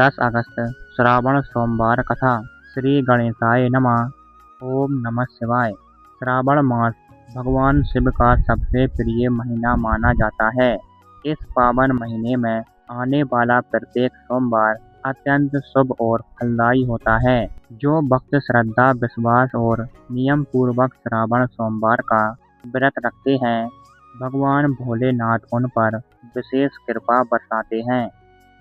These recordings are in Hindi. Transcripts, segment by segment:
10 अगस्त श्रावण सोमवार कथा। श्री गणेशाय नमः। ओम नमः शिवाय। श्रावण मास भगवान शिव का सबसे प्रिय महीना माना जाता है। इस पावन महीने में आने वाला प्रत्येक सोमवार अत्यंत शुभ और फलदायी होता है। जो भक्त श्रद्धा, विश्वास और नियम पूर्वक श्रावण सोमवार का व्रत रखते हैं, भगवान भोलेनाथ उन पर विशेष कृपा बरसाते हैं।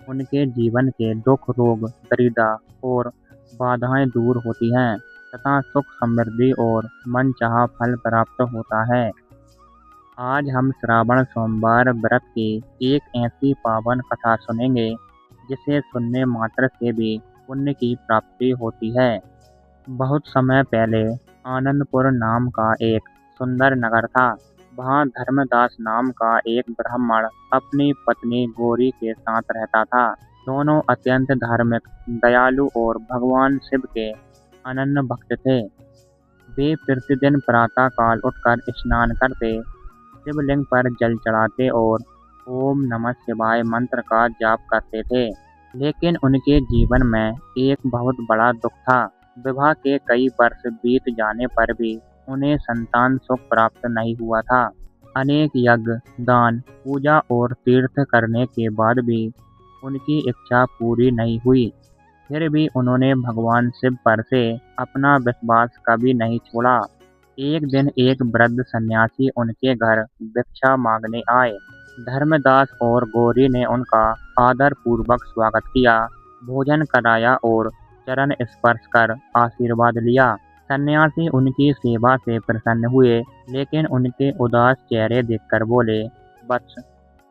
उनके जीवन के दुख, रोग, दरिद्रता और बाधाएं दूर होती हैं तथा सुख, समृद्धि और मनचाहा फल प्राप्त होता है। आज हम श्रावण सोमवार व्रत की एक ऐसी पावन कथा सुनेंगे जिसे सुनने मात्र से भी पुण्य की प्राप्ति होती है। बहुत समय पहले आनंदपुर नाम का एक सुंदर नगर था। वहाँ धर्मदास नाम का एक ब्राह्मण अपनी पत्नी गौरी के साथ रहता था। दोनों अत्यंत धार्मिक, दयालु और भगवान शिव के अनन्य भक्त थे। वे प्रतिदिन प्रातः काल उठकर स्नान करते, शिवलिंग पर जल चढ़ाते और ओम नमः शिवाय मंत्र का जाप करते थे। लेकिन उनके जीवन में एक बहुत बड़ा दुख था। विवाह के कई वर्ष बीत जाने पर भी उन्हें संतान सुख प्राप्त नहीं हुआ था। अनेक यज्ञ, दान, पूजा और तीर्थ करने के बाद भी उनकी इच्छा पूरी नहीं हुई। फिर भी उन्होंने भगवान शिव पर से अपना विश्वास कभी नहीं छोड़ा। एक दिन एक वृद्ध सन्यासी उनके घर भिक्षा मांगने आए। धर्मदास और गौरी ने उनका आदर पूर्वक स्वागत किया, भोजन कराया और चरण स्पर्श कर आशीर्वाद लिया। सन्यासी उनकी सेवा से प्रसन्न हुए, लेकिन उनके उदास चेहरे देखकर बोले, वत्स,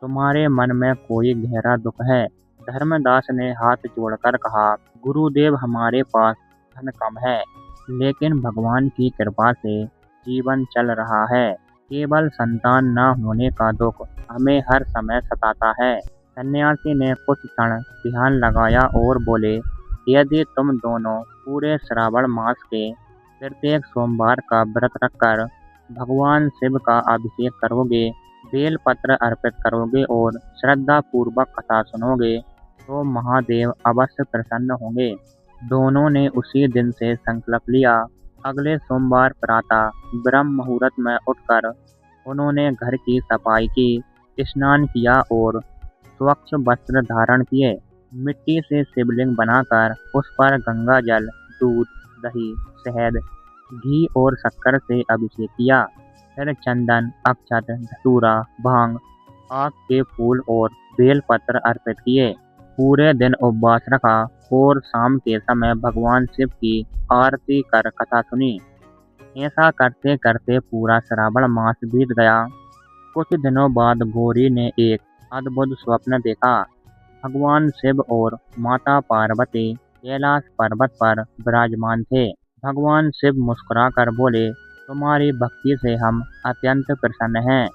तुम्हारे मन में कोई गहरा दुख है। धर्मदास ने हाथ जोड़कर कहा, गुरुदेव, हमारे पास धन कम है, लेकिन भगवान की कृपा से जीवन चल रहा है। केवल संतान न होने का दुख हमें हर समय सताता है। सन्यासी ने कुछ क्षण ध्यान लगाया और बोले, यदि तुम दोनों पूरे श्रावण मास के प्रत्येक सोमवार का व्रत रखकर भगवान शिव का अभिषेक करोगे, बेल पत्र अर्पित करोगे और श्रद्धा पूर्वक कथा सुनोगे, तो महादेव अवश्य प्रसन्न होंगे। दोनों ने उसी दिन से संकल्प लिया। अगले सोमवार प्रातः ब्रह्म मुहूर्त में उठकर उन्होंने घर की सफाई की, स्नान किया और स्वच्छ वस्त्र धारण किए। मिट्टी से शिवलिंग बनाकर उस पर गंगा जल, दूध, दही, शहद, घी और शक्कर से अभिषेक किया। फिर चंदन, अक्षत, धतूरा, भांग, आक के फूल और बेलपत्र अर्पित किए। पूरे दिन उपवास रखा और शाम के समय भगवान शिव की आरती कर कथा सुनी। ऐसा करते करते पूरा श्रावण मास बीत गया। कुछ दिनों बाद गौरी ने एक अद्भुत स्वप्न देखा। भगवान शिव और माता पार्वती कैलाश पर्वत पर विराजमान थे। भगवान शिव मुस्कुराकर बोले, तुम्हारी भक्ति से हम अत्यंत प्रसन्न हैं।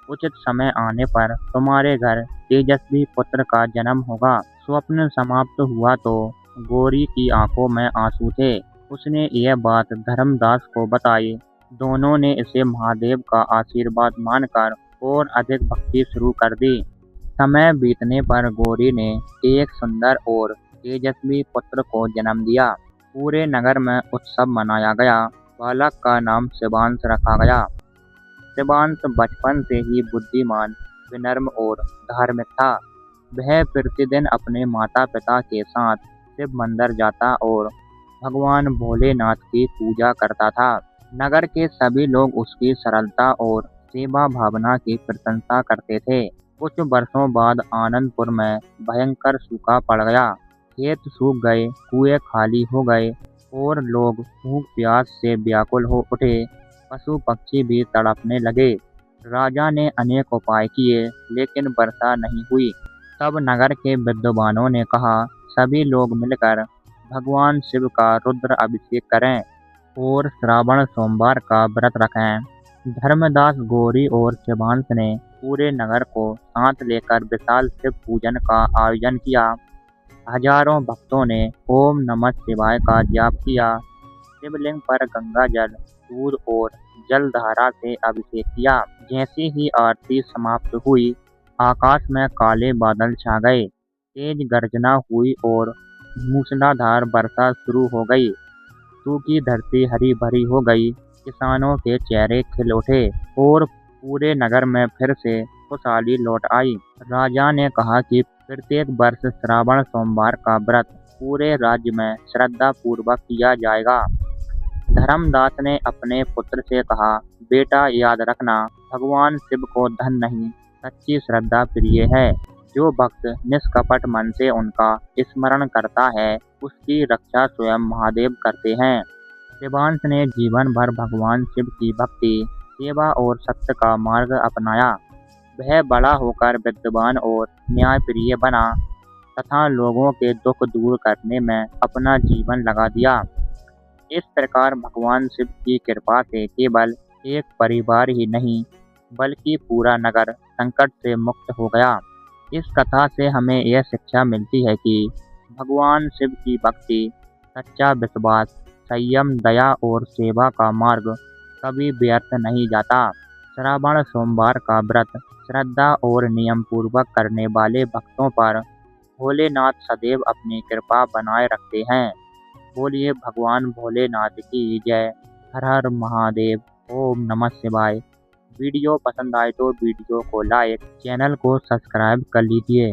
उचित समय आने पर तुम्हारे घर तेजस्वी पुत्र का जन्म होगा। स्वप्न समाप्त हुआ तो गौरी की आंखों में आंसू थे। उसने यह बात धर्मदास को बताई। दोनों ने इसे महादेव का आशीर्वाद मानकर और अधिक भक्ति शुरू कर दी। समय बीतने पर गौरी ने एक सुंदर और तेजस्वी पुत्र को जन्म दिया। पूरे नगर में उत्सव मनाया गया। बालक का नाम शिवांश रखा गया। शिवांश बचपन से ही बुद्धिमान, विनम्र और धार्मिक था। वह प्रतिदिन अपने माता पिता के साथ शिव मंदिर जाता और भगवान भोलेनाथ की पूजा करता था। नगर के सभी लोग उसकी सरलता और सेवा भावना की प्रशंसा करते थे। कुछ वर्षों बाद आनंदपुर में भयंकर सूखा पड़ गया। खेत सूख गए, कुएं खाली हो गए और लोग भूख प्यास से व्याकुल हो उठे। पशु पक्षी भी तड़पने लगे। राजा ने अनेक उपाय किए, लेकिन वर्षा नहीं हुई। तब नगर के विद्वानों ने कहा, सभी लोग मिलकर भगवान शिव का रुद्र अभिषेक करें और श्रावण सोमवार का व्रत रखें। धर्मदास, गौरी और शिवांश ने पूरे नगर को साथ लेकर विशाल शिव पूजन का आयोजन किया। हजारों भक्तों ने ओम नमः शिवाय का जाप किया, शिवलिंग पर गंगा जल, दूध और जलधारा से अभिषेक किया। जैसे ही आरती समाप्त हुई, आकाश में काले बादल छा गए। तेज गर्जना हुई और मूसलाधार वर्षा शुरू हो गई। सूखी धरती हरी भरी हो गई। किसानों के चेहरे खिल उठे और पूरे नगर में फिर से खुशहाली लौट आई। राजा ने कहा कि प्रत्येक वर्ष श्रावण सोमवार का व्रत पूरे राज्य में श्रद्धा पूर्वक किया जाएगा। धर्मदास ने अपने पुत्र से कहा, बेटा याद रखना, भगवान शिव को धन नहीं, सच्ची श्रद्धा प्रिय है। जो भक्त निष्कपट मन से उनका स्मरण करता है, उसकी रक्षा स्वयं महादेव करते हैं। शिवांश ने जीवन भर भगवान शिव की भक्ति, सेवा और सत्य का मार्ग अपनाया। वह बड़ा होकर विद्वान और न्यायप्रिय बना तथा लोगों के दुख दूर करने में अपना जीवन लगा दिया। इस प्रकार भगवान शिव की कृपा से केवल एक परिवार ही नहीं, बल्कि पूरा नगर संकट से मुक्त हो गया। इस कथा से हमें यह शिक्षा मिलती है कि भगवान शिव की भक्ति, सच्चा विश्वास, संयम, दया और सेवा का मार्ग कभी व्यर्थ नहीं जाता। श्रावण सोमवार का व्रत श्रद्धा और नियम पूर्वक करने वाले भक्तों पर भोलेनाथ सदैव अपनी कृपा बनाए रखते हैं। बोलिए भगवान भोलेनाथ की जय। हर हर महादेव। ओम नमः शिवाय। वीडियो पसंद आए तो वीडियो को लाइक, चैनल को सब्सक्राइब कर लीजिए।